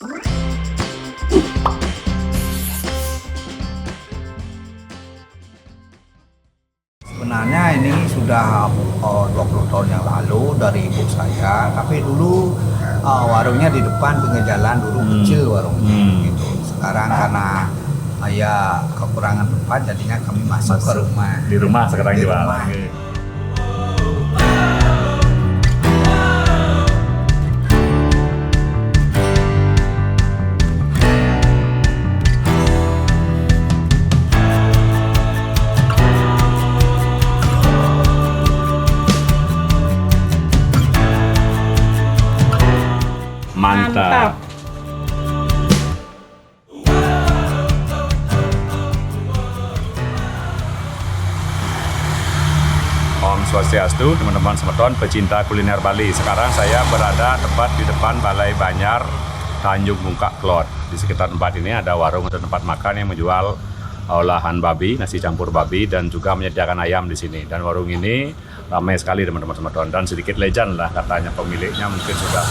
Sebenarnya ini sudah 20 tahun yang lalu dari ibu saya, tapi dulu warungnya di depan pinggir jalan dulu kecil warungnya gitu. Sekarang karena ya kekurangan tempat jadinya kami masuk ke rumah. Di rumah sekarang Di jual. rumah. Oke. Mantap. Om Swastiastu, teman-teman semeton pecinta kuliner Bali. Sekarang saya berada tepat di depan Balai Banyar, Tanjung Bungkak Klot. Di sekitar tempat ini ada warung atau tempat makan yang menjual olahan babi, nasi campur babi, dan juga menyediakan ayam di sini. Dan warung ini ramai sekali teman-teman semeton, dan sedikit legend lah katanya pemiliknya mungkin sudah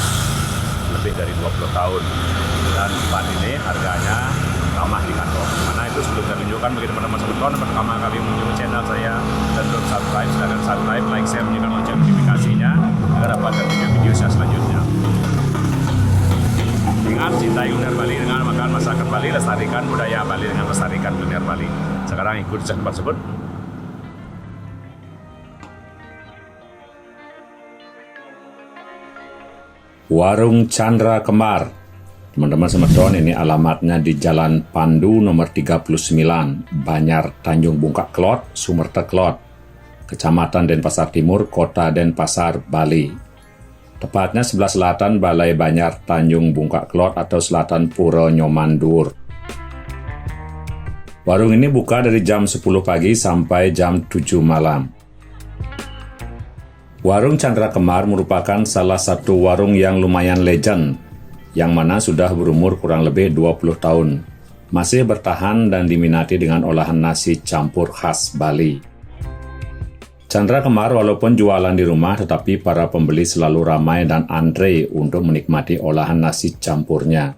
lebih dari 20 tahun. Dan tempat ini harganya ramah di kantong. Mana itu sebelum saya tunjukkan bagi teman-teman semeton, pertama kali mengunjungi channel saya dan belum subscribe, silahkan subscribe, like, share, nyalakan lonceng notifikasinya agar dapatkan video saya selanjutnya. Ingat, cintai kuliner Bali dengan makan masakan Bali, lestarikan budaya Bali dengan lestarikan kuliner Bali. Sekarang ikut saya tempat tersebut. Warung Chandra Kemar. Teman-teman semeton, ini alamatnya di Jalan Pandu nomor 39, Banyar, Tanjung Bungkak Klot, Sumerta Klot, Kecamatan Denpasar Timur, Kota Denpasar, Bali. Tepatnya sebelah selatan Balai Banyar, Tanjung Bungkak Klot atau selatan Pura Nyomandur. Warung ini buka dari jam 10 pagi sampai jam 7 malam. Warung Chandra Kemar merupakan salah satu warung yang lumayan legend, yang mana sudah berumur kurang lebih 20 tahun. Masih bertahan dan diminati dengan olahan nasi campur khas Bali. Chandra Kemar walaupun jualan di rumah, tetapi para pembeli selalu ramai dan antre untuk menikmati olahan nasi campurnya.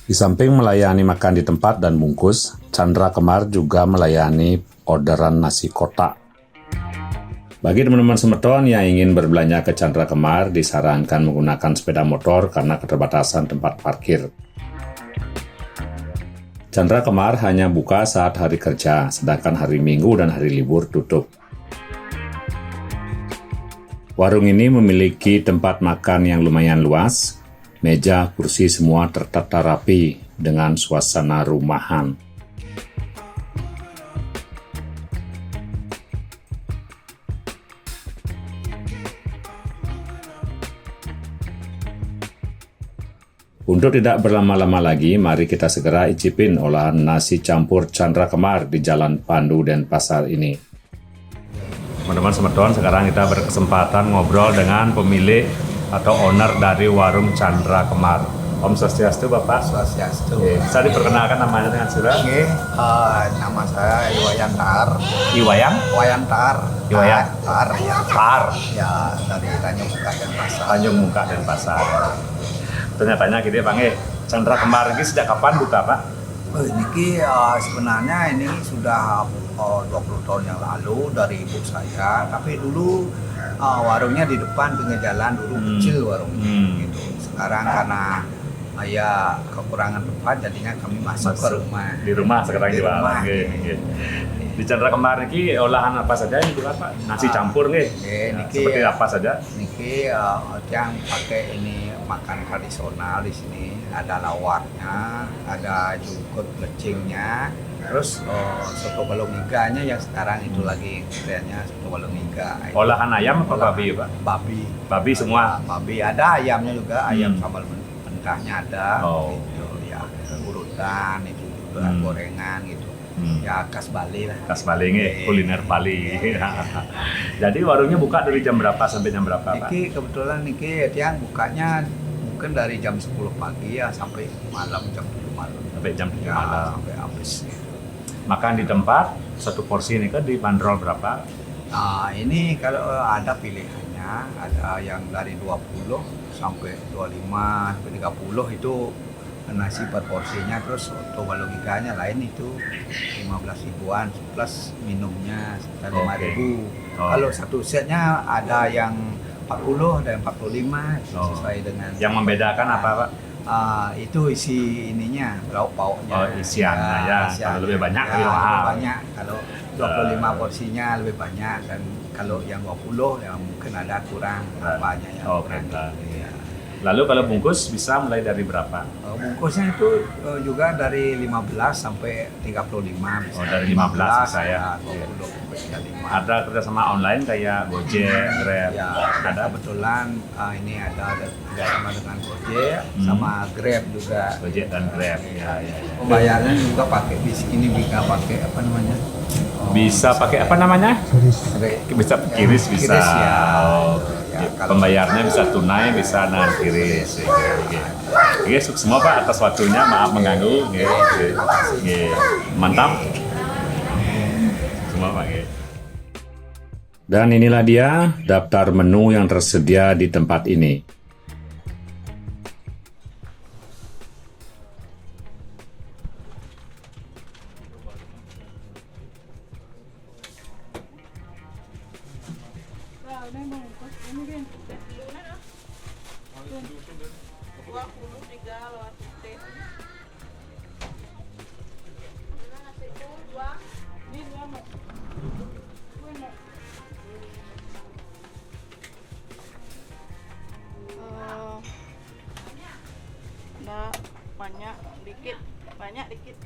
Di samping melayani makan di tempat dan bungkus, Chandra Kemar juga melayani orderan nasi kotak. Bagi teman-teman semeton yang ingin berbelanja ke Chandra Kemar, disarankan menggunakan sepeda motor karena keterbatasan tempat parkir. Chandra Kemar hanya buka saat hari kerja, sedangkan hari Minggu dan hari libur tutup. Warung ini memiliki tempat makan yang lumayan luas, meja, kursi semua tertata rapi dengan suasana rumahan. Untuk tidak berlama-lama lagi, mari kita segera icipin olahan nasi campur Chandra Kemar di Jalan Pandu Denpasar ini. Teman-teman semeton, sekarang kita berkesempatan ngobrol dengan pemilik atau owner dari warung Chandra Kemar. Om Swastiastu, Bapak. Swastiastu. Saya diperkenalkan namanya dengan surat. Oke, nama saya Iwayan Tar. Iwayang? Wayan Tar. Iwayan? Tar. Ya. Tar. Ya, dari Tanjung Bungkak Denpasar. Tanjung Bungkak Denpasar. Tanya-tanya gitu ya, Bang. Chandra Kemar ini sejak kapan buka, Pak? Ini sebenarnya ini sudah 20 tahun yang lalu dari ibu saya, tapi dulu warungnya di depan pinggir jalan dulu kecil warungnya gitu. Sekarang karena ya kekurangan tempat jadinya kami masuk ke rumah. Di rumah sekarang Di jual. rumah. Di Chandra Kemar ini olahan apa saja yang dibuat, Pak? Nasi campur nih. Niki, Seperti apa saja? Niki yang pakai ini makan tradisional di sini, ada lawarnya, ada jungkut plecingnya, terus soto balung iganya yang sekarang itu lagi trennya soto balung iga. Olahan ayam apa babi, Pak? Babi. Babi semua. Babi ada, ayamnya juga, ayam sambal mentahnya ada, Oh. gitu ya, urutan itu juga gorengan gitu. Ya khas Bali lah. Khas Bali nih, kuliner Bali. Jadi warungnya buka dari jam berapa sampai jam berapa, Pak? Niki kebetulan Niki yang bukanya mungkin dari jam 10 pagi ya sampai malam jam 7 malam. Sampai jam 7 Ya, malam. sampai habis. Makan di tempat, satu porsi ini kan dibanderol berapa? Nah, ini kalau ada pilihannya, ada yang dari 20 sampai 25 sampai 30 itu nasi per porsinya, terus untuk balung iganya lain itu 15 ribuan plus minumnya sekitar 5.000. Kalau satu setnya ada yang 40, ada yang 45 sesuai dengan yang membedakan apa Pak? Itu isi ininya, lauk pauknya. Isiannya ya. Kalau lebih banyak lebih mahal. Lebih banyak. Kalau 25 porsinya lebih banyak, dan kalau yang 20 ya mungkin ada kurang berapanya ya. Kurang. Ya. Lalu kalau bungkus bisa mulai dari berapa? Bungkusnya itu juga dari 15 sampai 35 bisa. Dari 15 bisa ya. 20 sampai 35. Ada kerjasama online kayak Gojek, Grab? Ya, ada kebetulan ini ada kerjasama dengan Gojek sama Grab juga. Gojek dan Grab. Ya. Pembayarannya juga pakai ini bisa pakai apa namanya? Bisa pakai apa namanya? Bisa kiris bisa. Kiris, ya. Pembayarnya bisa tunai, bisa dengan kiris. Oke, sukses semua Pak atas waktunya. Maaf mengganggu. Mantap. Semua Pak. Dan inilah dia daftar menu yang tersedia di tempat ini. Banyak dikit, banyak dikit.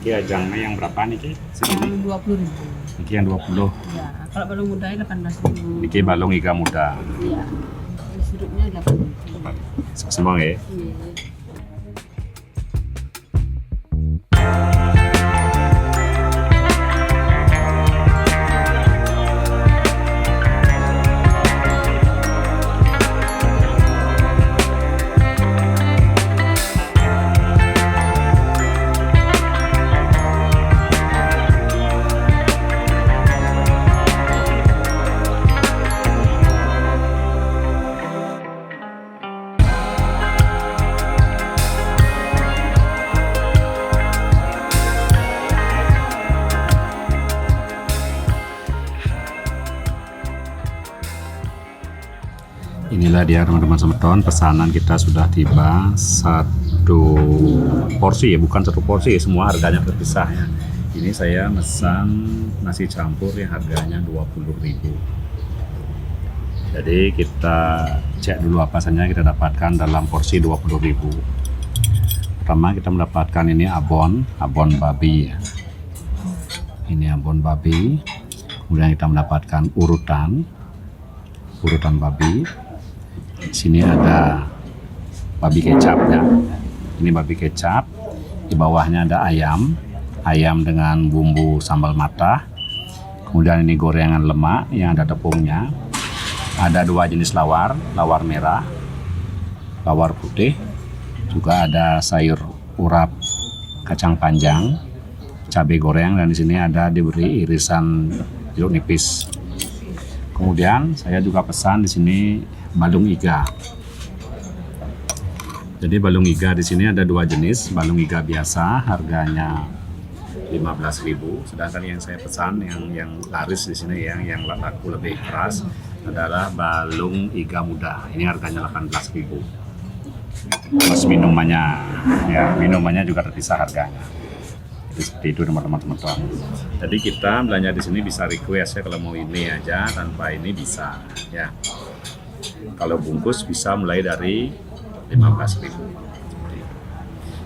Niki ajangnya yang berapa niki? Yang 20.000. Niki yang 20. Ya, kalau balung muda 18.000. Niki balung iga muda. Iya. Sirupnya 8.000. Semua ya. Iya. Inilah dia teman-teman semeton, pesanan kita sudah tiba. 1 porsi ya, bukan 1 porsi ya, semua harganya terpisah ya. Ini saya mesan nasi campur yang harganya 20.000. Jadi kita cek dulu apa saja kita dapatkan dalam porsi 20.000. Pertama kita mendapatkan ini abon babi ya. Ini abon babi. Kemudian kita mendapatkan urutan babi. Di sini ada babi kecap ya. Ini babi kecap. Di bawahnya ada ayam dengan bumbu sambal matah. Kemudian ini gorengan lemak yang ada tepungnya. Ada 2 jenis lawar merah, lawar putih. Juga ada sayur urap, kacang panjang, cabai goreng, dan di sini ada diberi irisan jeruk nipis. Kemudian saya juga pesan di sini balung iga. Jadi balung iga di sini ada 2 jenis, balung iga biasa harganya 15.000, sedangkan yang saya pesan yang laris di sini yang laku lebih keras adalah balung iga muda. Ini harganya 18.000. Plus minumannya, ya minumannya juga terpisah harganya. Jadi seperti itu teman-teman. Jadi kita belanja di sini bisa request ya, kalau mau ini aja tanpa ini bisa ya. Kalau bungkus bisa mulai dari 15.000.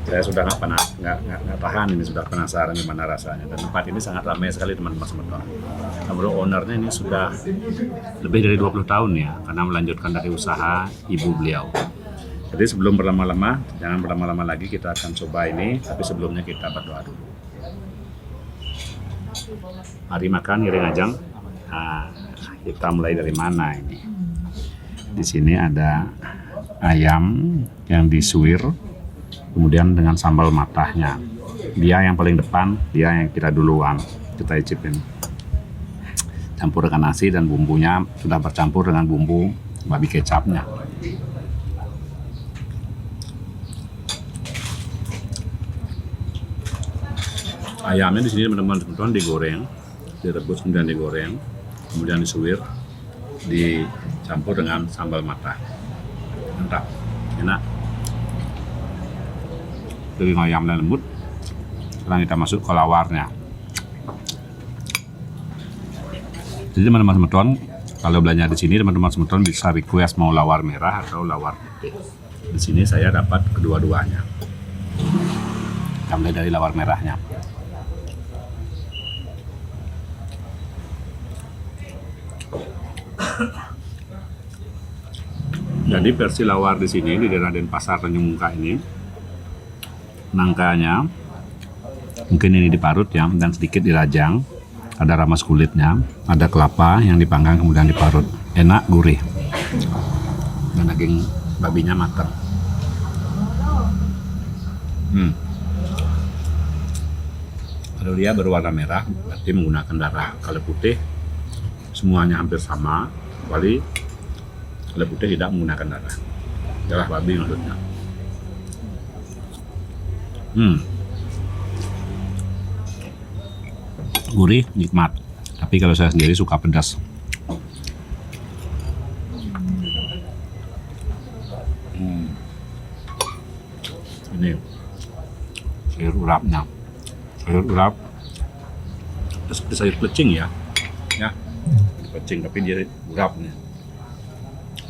Saya sudah nggak tahan ini, sudah penasaran gimana rasanya. Dan tempat ini sangat ramai sekali teman-teman semua. Nah, bro, ownernya ini sudah lebih dari 20 tahun ya, karena melanjutkan dari usaha ibu beliau. Jadi sebelum berlama-lama, jangan berlama-lama lagi, kita akan coba ini. Tapi sebelumnya kita berdoa dulu. Mari makan Iring Ajeng. Nah, kita mulai dari mana ini? Di sini ada ayam yang disuir, kemudian dengan sambal matahnya. Dia yang paling depan, dia yang kita duluan. Kita icipin. Campur dengan nasi dan bumbunya sudah bercampur dengan bumbu babi kecapnya. Ayamnya di sini teman-teman digoreng, direbus kemudian digoreng, kemudian disuir, dicampur dengan sambal matah. Mantap, enak. Daging ayamnya lembut. Sekarang kita masuk ke lawarnya. Jadi teman-teman semeton, kalau belanja di sini teman-teman semeton bisa request mau lawar merah atau lawar putih. Di sini saya dapat kedua-duanya. Kita mulai dari lawar merahnya. Jadi versi lawar di sini di daerah Denpasar Tanjung Muka ini, nangkanya mungkin ini diparut ya, dan sedikit dirajang. Ada ramas kulitnya, ada kelapa yang dipanggang kemudian diparut. Enak, gurih, dan daging babinya matang. Kalau dia berwarna merah, berarti menggunakan darah. Kalau putih, semuanya hampir sama, kecuali kalau putih tidak menggunakan darah babi maksudnya. Gurih, nikmat. Tapi kalau saya sendiri suka pedas. Ini sayur urapnya. Sayur urap seperti sayur pelecing ya. Pelecing tapi dia urap nih.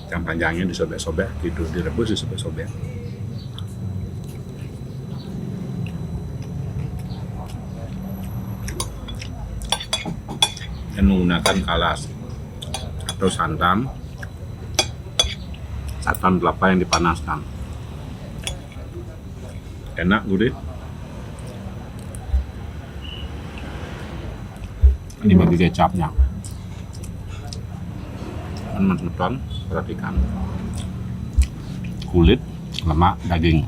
Yang panjangnya disobek-sobek gitu, direbus disobek-sobek. Dan menggunakan kalas atau santan kelapa yang dipanaskan. Enak, gurih. Ini babi kecapnya. Teman-teman perhatikan kulit, lemak, daging.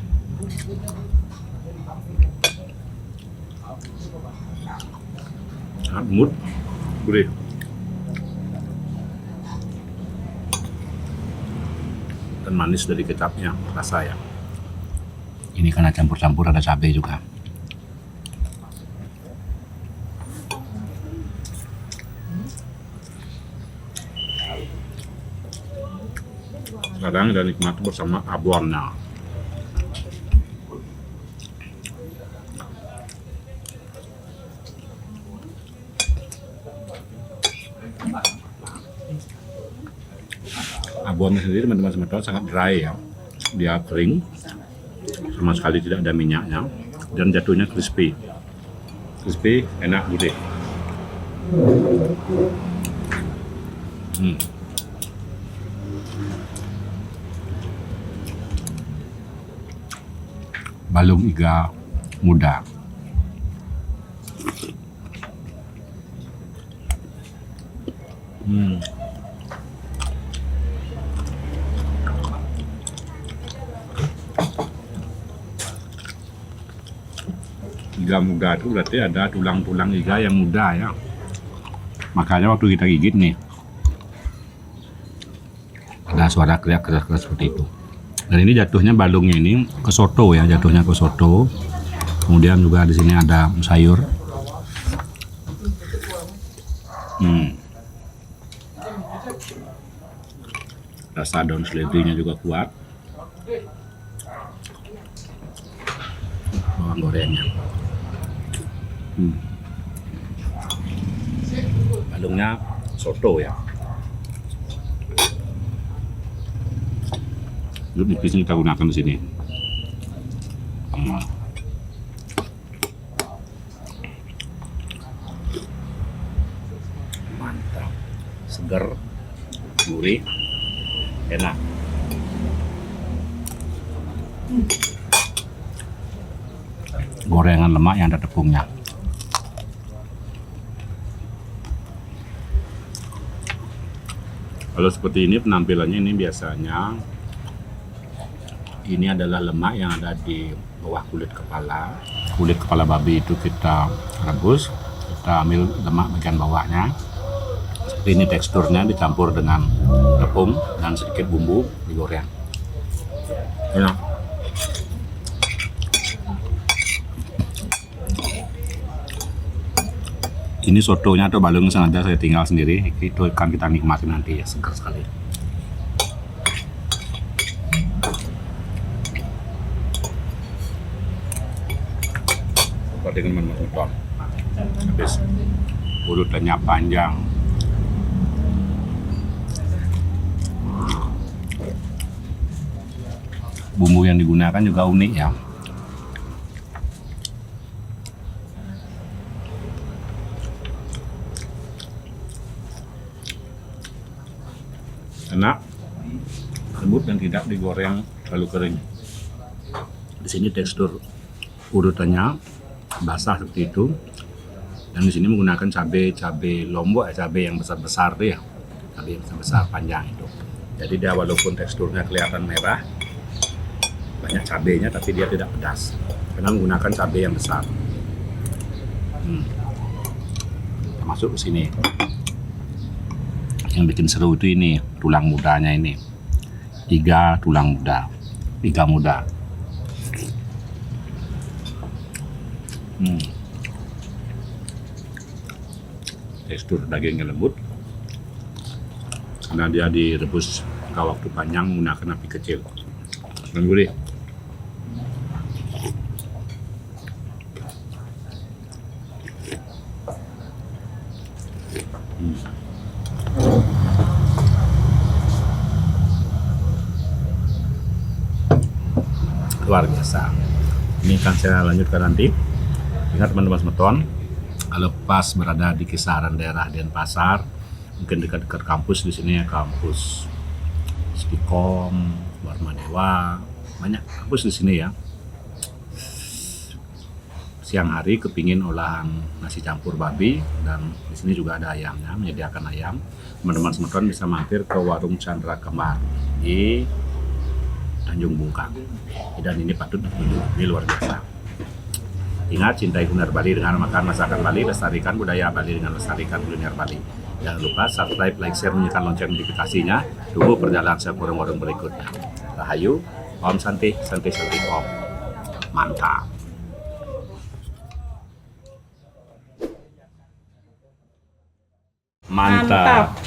Lembut, gurih. Dan manis dari kecapnya, rasa ya. Ini karena campur-campur ada cabai juga. Sekarang dan nikmat bersama abonnya. Abonnya sendiri teman-teman sangat dry ya. Dia kering, sama sekali tidak ada minyaknya, dan jatuhnya crispy. Crispy, enak, gurih. Balung iga muda. Iga muda itu berarti ada tulang-tulang iga yang muda ya. Makanya waktu kita gigit nih, ada suara keras-keras seperti itu. Dan ini jatuhnya balungnya ini ke soto ya, jatuhnya ke soto. Kemudian juga di sini ada sayur. Rasa daun seledrinya juga kuat. Bawang gorengnya. Balungnya soto ya. Jadi kita gunakan di sini. Kemang. Mantap, seger, gurih, enak. Gorengan lemak yang ada tepungnya. Kalau seperti ini penampilannya ini biasanya ini adalah lemak yang ada di bawah kulit kepala. Kulit kepala babi itu kita rebus, kita ambil lemak bagian bawahnya. Seperti ini teksturnya dicampur dengan tepung dan sedikit bumbu digoreng. Enak. Ini sotonya tuh balung sengaja saya tinggal sendiri, itu akan kita nikmati nanti ya, segar sekali. Seperti dengan menonton, habis urutannya panjang. Bumbu yang digunakan juga unik ya. Enak, lembut dan tidak digoreng terlalu kering. Di sini tekstur urutannya basah seperti itu, dan di sini menggunakan cabai lombok, cabai yang besar-besar deh, cabai yang besar panjang itu. Jadi dia walaupun teksturnya kelihatan merah, banyak cabainya, tapi dia tidak pedas karena menggunakan cabai yang besar. Kita masuk ke sini. Yang bikin seru itu ini tulang mudanya ini, iga tulang muda, iga muda. Tekstur dagingnya lembut karena dia direbus jangka waktu panjang menggunakan api kecil dan gurih. Luar biasa. Ini akan saya lanjutkan nanti. Ingat teman-teman semeton, kalau pas berada di kisaran daerah Denpasar, mungkin dekat-dekat kampus di sini ya, kampus Stikom, Warmadewa, banyak kampus di sini ya. Siang hari kepingin olahan nasi campur babi, dan di sini juga ada ayamnya, menyediakan ayam. Teman-teman semeton bisa mampir ke warung Chandra Kembar di Tanjung Bungkang, dan ini patut dikunjungi, ini luar biasa. Ingat, cintai kuliner Bali dengan makan masakan Bali, lestarikan budaya Bali dengan lestarikan kuliner Bali. Jangan lupa subscribe, like, share, nyalakan lonceng notifikasinya. Tunggu perjalanan saya ke warung berikutnya. Rahayu, Om Santi, Santi Om. Mantap. Mantap.